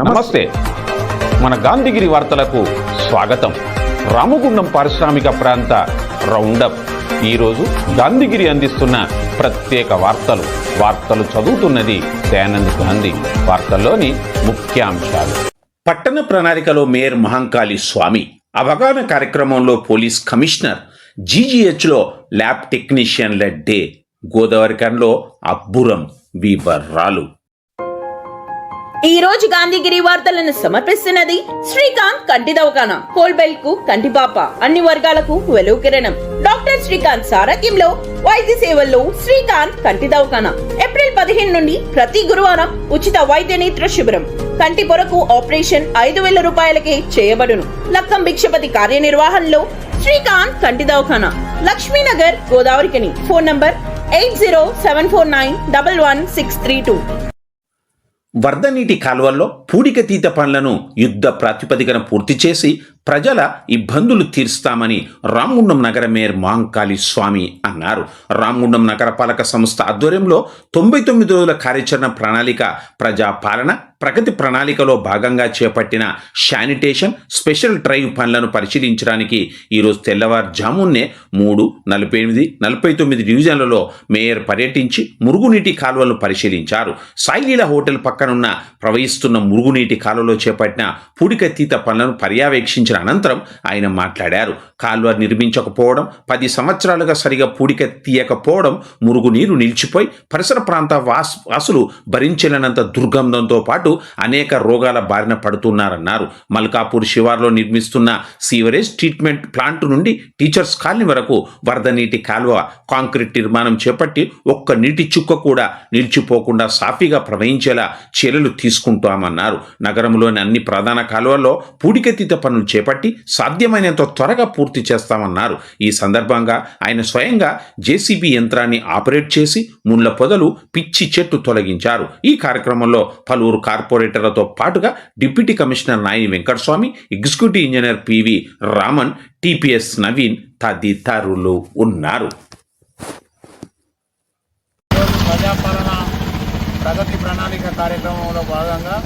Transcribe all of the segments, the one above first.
నమస్తే. మన గాంధీగిరి వార్తలకు స్వాగతం. రామగుండం పారిశ్రామిక ప్రాంత రౌండప్. ఈరోజు గాంధీగిరి అందిస్తున్న ప్రత్యేక వార్తలు చదువుతున్నది దయానంద్ గాంధీ. వార్తల్లోని ముఖ్యాంశాలు. పట్టణ ప్రణాళికలో మేయర్ మహంకాళి స్వామి, అవగాహన కార్యక్రమంలో పోలీస్ కమిషనర్, జీజీహెచ్లో ల్యాబ్ టెక్నీషియన్ల డే, గోదావరికంలో అబ్బురం వివరాలు. ఈ రోజు గాంధీగిరి వార్తలను సమర్పిస్తున్నది శ్రీకాంత్ కంటి దవాఖానా. కోల్బెల్ కు కంటిపాప, అన్ని వర్గాలకు వెలుగు కిరణం. డాక్టర్ శ్రీకాంత్ సారథ్యంలో వైద్య సేవల్లో శ్రీకాంత్ కంటి దవాఖానా. ఏప్రిల్ 15 నుండి ప్రతి గురువారం ఉచిత వైద్య నేత్ర శిబిరం. కంటి పొరకు ఆపరేషన్ 5,000 రూపాయలకే చేయబడును. లక్కం భిక్షపతి కార్యనిర్వహణలో శ్రీకాంత్ కంటి దవాఖానా, లక్ష్మీనగర్, గోదావరికని. Phone number 8074911632. వరద నీటి కాలువల్లో పూడికతీత పనులను యుద్ధ ప్రాతిపదికన పూర్తి చేసి ప్రజల ఇబ్బందులు తీర్స్తామని రామగుండం నగర మేయర్ మహంకాళి స్వామి అన్నారు. రామగుండం నగరపాలక సంస్థ ఆధ్వర్యంలో 99 రోజుల కార్యాచరణ ప్రణాళిక ప్రజాపాలన ప్రగతి ప్రణాళికలో భాగంగా చేపట్టిన శానిటేషన్ స్పెషల్ డ్రైవ్ పనులను పరిశీలించడానికి ఈరోజు తెల్లవారుజామున్నే 3, 48, 49 డివిజన్లలో మేయర్ పర్యటించి మురుగునీటి కాలువలను పరిశీలించారు. సాయిలీల హోటల్ పక్కనున్న ప్రవహిస్తున్న మురుగునీటి కాలువలో చేపట్టిన పూడికతీత పనులను పర్యవేక్షించిన అనంతరం ఆయన మాట్లాడారు. కాలువ నిర్మించకపోవడం, 10 సంవత్సరాలుగా సరిగా పూడిక తీయకపోవడం, మురుగునీరు నిలిచిపోయి పరిసర ప్రాంత వాసులు భరించలేనంత దుర్గంధంతో పాటు అనేక రోగాల బారిన పడుతున్నారన్నారు. మల్కాపూర్ శివార్లో నిర్మిస్తున్న సీవరేజ్ ట్రీట్మెంట్ ప్లాంట్ నుండి టీచర్స్ కాలనీ వరకు వరద నీటి కాలువ కాంక్రీట్ నిర్మాణం చేపట్టి ఒక్క నీటి చుక్క కూడా నిలిచిపోకుండా సాఫీగా ప్రవహించేలా చర్యలు తీసుకుంటామన్నారు. నగరంలోని అన్ని ప్రధాన కాలువల్లో పూడికతీత పనులు చేపట్టి సాధ్యమైనంత త్వరగా పూర్తి చేస్తామన్నారు. ఈ సందర్భంగా ఆయన స్వయంగా జేసీబీ యంత్రాన్ని ఆపరేట్ చేసి ముళ్ల పొదలు, పిచ్చి చెట్టు తొలగించారు. ఈ కార్యక్రమంలో పలువురు కార్పొరేటర్లతో పాటుగా deputy commissioner Nayani Venkataswamy, executive engineer PV Raman, TPS Naveen తదితరులు ఉన్నారు. ప్రజాపాలన ప్రగతి ప్రణాళిక కార్యక్రమంలో భాగంగా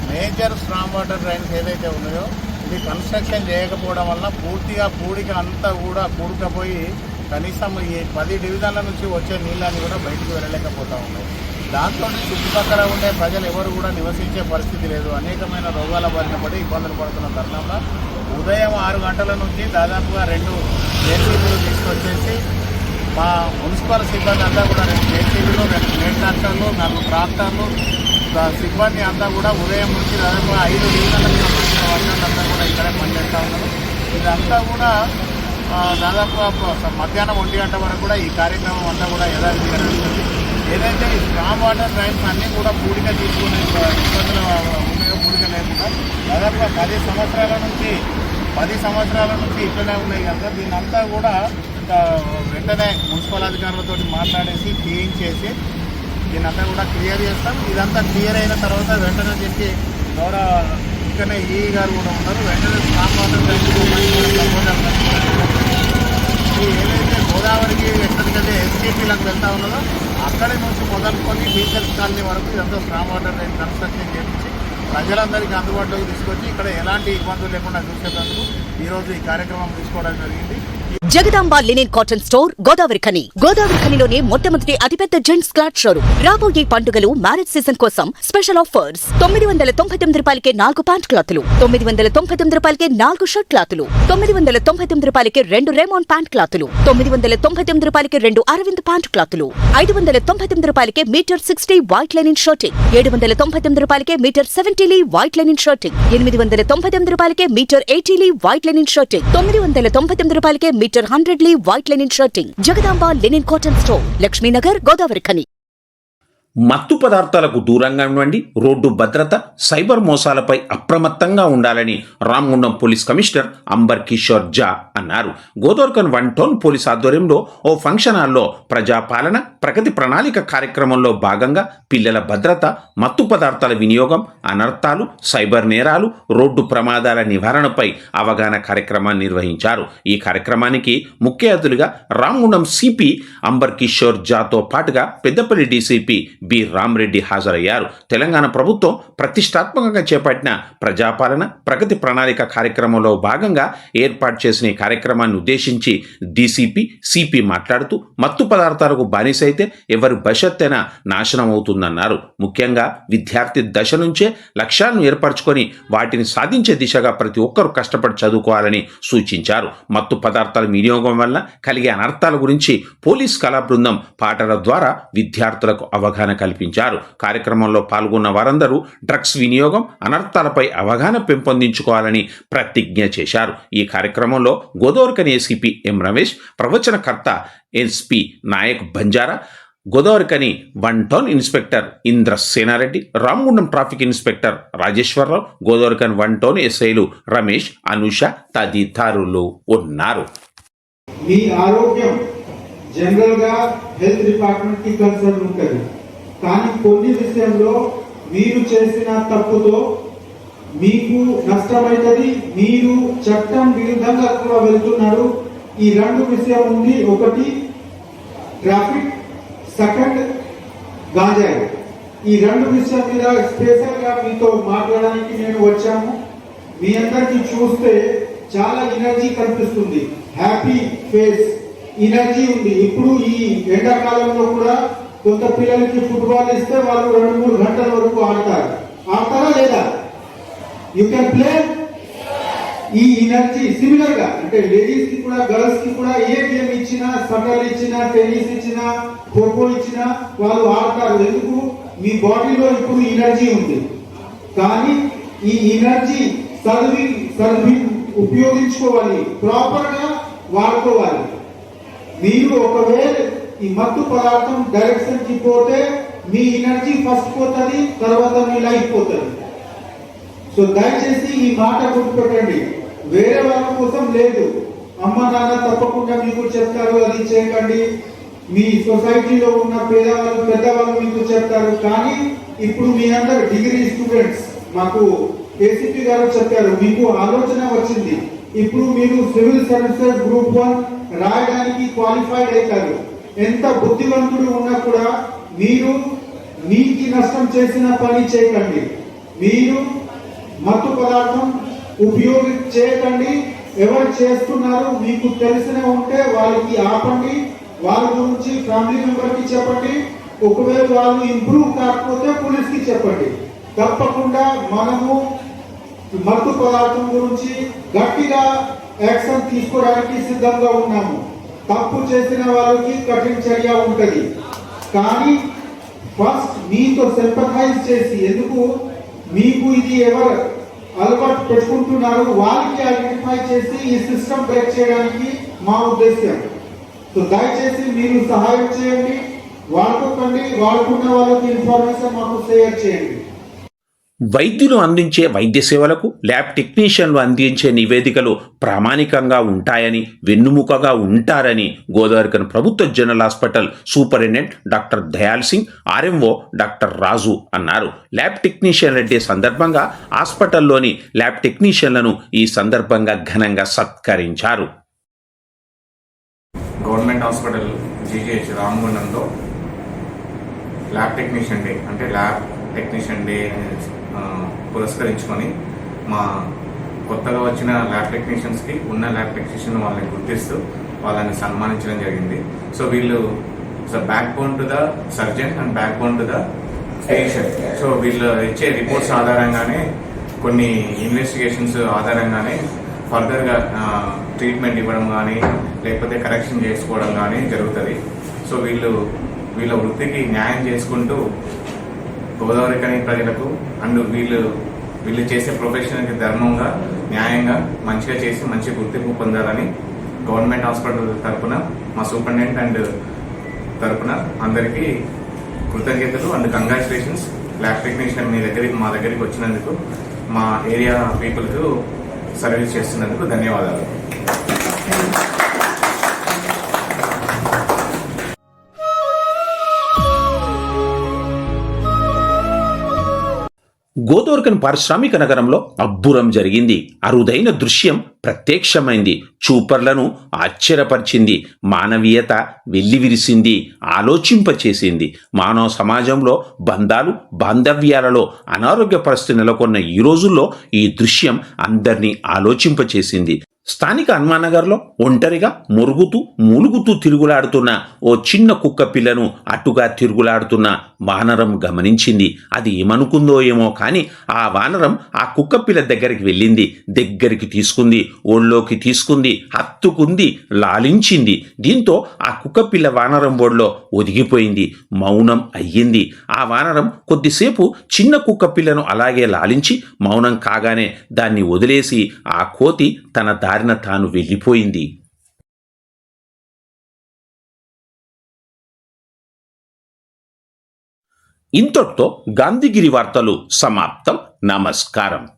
మేజర్ స్ట్రాంగ్ వాటర్ డ్రైన్స్ ఏదైతే ఉన్నాయో ఇది కన్స్ట్రక్షన్ చేయకపోవడం వల్ల పూర్తిగా పూడిక అంతా కూడా కూడుకపోయి కనీసం ఈ 10 డివిజన్ల నుంచి వచ్చే నీళ్ళని కూడా బయటికి వెళ్ళలేకపోతూ ఉన్నాయి. దాంతో చుట్టుపక్కల ఉండే ప్రజలు ఎవరు కూడా నివసించే పరిస్థితి లేదు. అనేకమైన రోగాల బారిన పడి ఇబ్బందులు పడుతున్న తరుణంలో ఉదయం 6 గంటల నుంచి దాదాపుగా 2 జేసీబీలు తీసుకొచ్చేసి మా మున్సిపల్ సిబ్బంది అంతా కూడా 2 జేసీబీలు, 2 ప్లేట్ ట్రాక్టర్లు, 4 ట్రాక్టర్లు సిబ్బంది అంతా కూడా ఉదయం నుంచి దాదాపు 5 డివిజన్లకు సంబంధించిన వర్గాలంతా కూడా ఇక్కడే పనిచేస్తూ ఉన్నారు. ఇదంతా కూడా దాదాపు మధ్యాహ్నం 1 గంట వరకు కూడా ఈ కార్యక్రమం అంతా కూడా యథావిధిగా నడుస్తుంది. ఏదైతే ఈ స్ట్రాంగ్ వాటర్ డ్రైన్స్ అన్నీ కూడా పూడిక తీసుకునే ఇబ్బందులు ఉన్నాయో, పూడిక లేకుండా దాదాపుగా 10 సంవత్సరాల నుంచి ఇక్కడే ఉన్నాయి కనుక దీన్నంతా కూడా వెంటనే మున్సిపల్ అధికారులతో మాట్లాడేసి తీయించేసి దీన్నంతా కూడా క్లియర్ చేస్తాం. ఇదంతా క్లియర్ అయిన తర్వాత వెంటనే చెప్పి గౌరవ ఇక్కడనే ఈ గారు కూడా ఉన్నారు. వెంటనే స్ట్రాంగ్ వాటర్ డ్రైన్స్ ఏదైతే గోదావరికి ఎక్కడికైతే ఎస్టీపీలకు వెళ్తా ఉన్నదో అక్కడి నుంచి మొదలుకొని టీచర్స్ కాలనీ వరకు ఇదంతా స్ట్రాంగ్ వాటర్ డ్రైన్ కన్స్ట్రక్షన్ చేయించి ప్రజలందరికీ అందుబాటులోకి తీసుకొచ్చి ఇక్కడ ఎలాంటి ఇబ్బందులు లేకుండా చూసేందుకు ఈరోజు ఈ కార్యక్రమం తీసుకోవడం జరిగింది. Jagadamba linen cotton store, Godavarikhani. గోదావరిఖనిలోనే మొట్టమొదటి అతిపెద్ద జెంట్స్ క్లాత్ షోరూమ్. రాబోయే పండుగలు, మ్యారేజ్ సీజన్ కోసం స్పెషల్ ఆఫర్స్. 999 రూపాయలకే 4 ప్యాంట్ క్లాతులు, 999 రూపాయలకే 4 షర్ట్ క్లాతులు, 999 రూపాయలకే 2 రేమాన్ ప్యాంట్ క్లాతులు, 999 రూపాయలకే 2 అరవింద్ ప్యాంట్ క్లాతులు, 599 రూపాయలకే మీటర్ 60 వైట్ లైనిన్ షర్టింగ్, 799 రూపాయలకే metre 70 lea white linen shirting, 899 రూపాయలకే metre 80 lea white linen shirting, 999 రూపాయలకే metre 100 lea white linen shirting. Jagadamba linen cotton store, Laxminagar, Godavarikhani. మత్తు పదార్థాలకు దూరంగా ఉండండి. రోడ్డు భద్రత, సైబర్ మోసాలపై అప్రమత్తంగా ఉండాలని రామగుండం పోలీస్ కమిషనర్ అంబర్ కిషోర్ జా అన్నారు. గోదావరిఖన్ 1 టౌన్ పోలీస్ ఆధ్వర్యంలో ఓ ఫంక్షన్ హాల్లో ప్రజాపాలన ప్రగతి ప్రణాళిక కార్యక్రమంలో భాగంగా పిల్లల భద్రత, మత్తు పదార్థాల వినియోగం, అనర్థాలు, సైబర్ నేరాలు, రోడ్డు ప్రమాదాల నివారణపై అవగాహన కార్యక్రమాన్ని నిర్వహించారు. ఈ కార్యక్రమానికి ముఖ్య అతిథులుగా రామగుండం సిపి అంబర్ కిషోర్ జాతో పాటుగా పెద్దపల్లి డీసీపీ బి రామరెడ్డి హాజరయ్యారు. తెలంగాణ ప్రభుత్వం ప్రతిష్టాత్మకంగా చేపట్టిన ప్రజాపాలన ప్రగతి ప్రణాళిక కార్యక్రమంలో భాగంగా ఏర్పాటు చేసిన ఈ కార్యక్రమాన్ని ఉద్దేశించి డీసీపీ సిపి మాట్లాడుతూ మత్తు పదార్థాలకు బానిసైతే ఎవరి భవిష్యత్తైనా నాశనం అవుతుందన్నారు. ముఖ్యంగా విద్యార్థి దశ నుంచే లక్ష్యాలను ఏర్పరచుకొని వాటిని సాధించే దిశగా ప్రతి ఒక్కరూ కష్టపడి చదువుకోవాలని సూచించారు. మత్తు పదార్థాల వినియోగం వల్ల కలిగే అనర్థాల గురించి పోలీస్ కళా బృందం పాటల ద్వారా విద్యార్థులకు అవగాహన కల్పించారు. కార్యక్రమంలో పాల్గొన్న వారందరూ డ్రగ్స్ వినియోగం అనర్థాలపై అవగాహన పెంపొందించుకోవాలని ప్రతిజ్ఞ చేశారు. ఈ కార్యక్రమంలో గోదావరిఖని ఏసీపీ ఎం రమేష్, ప్రవచనకర్త SP Nayak Banjara, Godavarikhani 1 town inspector Indra Senareddy, Ramagundam traffic inspector Rajeshwararao, Godavarikhani 1 town ఎస్ఐలు రమేష్, అనూష తదితరులు ఉన్నారు. మీ ఆరోగ్యం జనరల్ గా హెల్త్ డిపార్ట్మెంట్ కి కన్సర్న్ ఉంటుంది. కానీ కొన్ని విషయంలో మీరు చేసిన తప్పుతో మీకు నష్టమైనది, మీరు చట్టం విరుద్ధంగా కూడా వెళ్తున్నారు. ఈ 2 విషయం ఉంది. ఒకటి ట్రాఫిక్, సెకండ్ గాంజాయి. ఈ 2 విషయం మీద స్పెషల్ గా మీతో మాట్లాడడానికి నేను వచ్చాము. మీ అందరికి చూస్తే చాలా ఎనర్జీ కనిపిస్తుంది, హ్యాపీ ఫేస్, ఎనర్జీ ఉంది. ఇప్పుడు ఈ ఎండాకాలంలో కూడా కొంత పిల్లలకి ఫుట్బాల్ ఇస్తే వాళ్ళు 2-3 గంటల వరకు ఆడతారా లేదా? You can play. ఈ ఎనర్జీ సిమిలర్ గా అంటే లేడీస్ కి కూడా గర్ల్స్ కి కూడా ఏ గేమ్ ఇచ్చినా, షటిల్ ఇచ్చినా, టెన్నిస్ ఇచ్చినా, ఖోఖో ఇచ్చినా వాళ్ళు ఆడతారు. ఎందుకు? మీ బాడీలో ఇప్పుడు ఎనర్జీ ఉంది. కానీ ఈ ఎనర్జీ ఉపయోగించుకోవాలి, ప్రాపర్ గా వాడుకోవాలి. మీరు ఒకవేళ ఈ మత్తు పదార్థం డైరెక్షన్ కి పోతే మీ ఎనర్జీ ఫస్ట్ పోతుంది, తర్వాత మీ లైఫ్ పోతుంది. సో దయచేసి ఈ మాట గుర్తుపెట్టండి. వేరే వాళ్ళ కోసం లేదు, అమ్మ నాన్న తప్పకుండా మీకు చెప్తారు అది చేయకండి, మీ సొసైటీలో ఉన్న పేదవాళ్ళు పెద్దవాళ్ళు మీకు చెప్తారు. కానీ ఇప్పుడు మీ అందరు డిగ్రీ స్టూడెంట్స్, మాకు ఏసీపీ గారు చెప్పారు, మీకు ఆలోచన వచ్చింది. ఇప్పుడు మీరు సివిల్ సర్వీసెస్ గ్రూప్ 1 రాయడానికి క్వాలిఫైడ్ అవుతారు. ఎంత బుద్ధివంతుడు ఉన్నా కూడా మీరు మీకు నష్టం చేసిన పని చేయకండి. మీరు మత్తు పదార్థం చేయకండి. ఎవరు చేస్తున్నారు మీకు తెలిసిన ఉంటే వాళ్ళకి ఆపండి, వాళ్ళ గురించి ఫ్యామిలీ మెంబర్ కి చెప్పండి. ఒకవేళ వాళ్ళు ఇంప్రూవ్ కాకపోతే పోలీస్ కి చెప్పండి. తప్పకుండా మనము మత్తు పదార్థం గురించి గట్టిగా యాక్షన్ తీసుకోవడానికి సిద్ధంగా ఉన్నాము. తప్పు చేసిన వాళ్ళకి కఠిన చర్య ఉంటది. కానీ ఫస్ట్ మీతో సింపథైజ్ చేసి, ఎందుకు మీకు ఇది ఎవరు అలవాటు పెట్టుకుంటున్నారు వాళ్ళకి ఐడెంటిఫై చేసి ఈ సిస్టమ్ బ్రేక్ చేయడానికి మా ఉద్దేశం. సో దయచేసి మీరు సహాయం చేయండి, వాడుకోకండి, వాడుకున్న వాళ్ళకి ఇన్ఫర్మేషన్ మాకు షేర్ చేయండి. వైద్యులు అందించే వైద్య సేవలకు ల్యాబ్ టెక్నీషియన్లు అందించే నివేదికలు ప్రామాణికంగా ఉంటాయని, వెన్నుముకగా ఉంటారని గోదావరిఖని ప్రభుత్వ general hospital superintendent doctor Dayal Singh, RMO doctor Raju అన్నారు. ల్యాబ్ టెక్నీషియన్ల డే సందర్భంగా హాస్పిటల్లోని ల్యాబ్ టెక్నీషియన్లను ఈ సందర్భంగా ఘనంగా సత్కరించారు. గవర్నమెంట్ హాస్పిటల్ జీజీహెచ్ రామగుండంలో ల్యాబ్ టెక్నీషియన్ డే అంటే ల్యాబ్ టెక్నీషియన్ డే పురస్కరించుకొని మా కొత్తగా వచ్చిన ల్యాబ్ టెక్నీషియన్స్కి ఉన్న ల్యాబ్ టెక్నీషియన్ వాళ్ళని గుర్తిస్తూ వాళ్ళని సన్మానించడం జరిగింది. సో వీళ్ళు back bone to the surgeon and back bone to the patient. So వీళ్ళు ఇచ్చే రిపోర్ట్స్ ఆధారంగానే, కొన్ని ఇన్వెస్టిగేషన్స్ ఆధారంగానే ఫర్దర్గా ట్రీట్మెంట్ ఇవ్వడం కానీ లేకపోతే కరెక్షన్ చేసుకోవడం కానీ జరుగుతుంది. సో వీళ్ళ వృత్తికి న్యాయం చేసుకుంటూ గోదావరిఖని ప్రజలకు అండ్ వీళ్ళు చేసే ప్రొఫెషన్కి ధర్మంగా, న్యాయంగా, మంచిగా చేసి మంచి గుర్తింపు పొందాలని గవర్నమెంట్ హాస్పిటల్ తరఫున మా సూపరింటెండెంట్ అండ్ తరఫున అందరికీ కృతజ్ఞతలు అండ్ కంగ్రాచులేషన్స్. ల్యాబ్ టెక్నీషియన్ మా దగ్గరికి వచ్చినందుకు, మా ఏరియా పీపుల్కు సర్వీస్ చేస్తున్నందుకు ధన్యవాదాలు. గోదావరిఖని పారిశ్రామిక నగరంలో అబ్బురం జరిగింది. అరుదైన దృశ్యం ప్రత్యక్షమైంది. చూపర్లను ఆశ్చర్యపరిచింది. మానవీయత వెల్లివిరిసింది. ఆలోచింపచేసింది. మానవ సమాజంలో బంధాలు బాంధవ్యాలలో అనారోగ్య పరిస్థితి నెలకొన్న ఈ రోజుల్లో ఈ దృశ్యం అందరినీ ఆలోచింపచేసింది. స్థానిక హనుమానగర్లో ఒంటరిగా మురుగుతూ మూలుగుతూ తిరుగులాడుతున్న ఓ చిన్న కుక్క పిల్లను అటుగా తిరుగులాడుతున్న వానరం గమనించింది. అది ఏమనుకుందో ఏమో కానీ ఆ వానరం ఆ కుక్క పిల్ల దగ్గరికి వెళ్ళింది. దగ్గరికి తీసుకుంది, ఒళ్ళోకి తీసుకుంది, హత్తుకుంది, లాలించింది. దీంతో ఆ కుక్క పిల్ల వానరం ఒడిలో ఒదిగిపోయింది. మౌనం అయ్యింది. ఆ వానరం కొద్దిసేపు చిన్న కుక్క పిల్లను అలాగే లాలించి మౌనం కాగానే దాన్ని వదిలేసి ఆ కోతి తన దారిన తాను వెళ్ళిపోయింది. ఇంతటితో గాంధీగిరి వార్తలు సమాప్తం. నమస్కారం.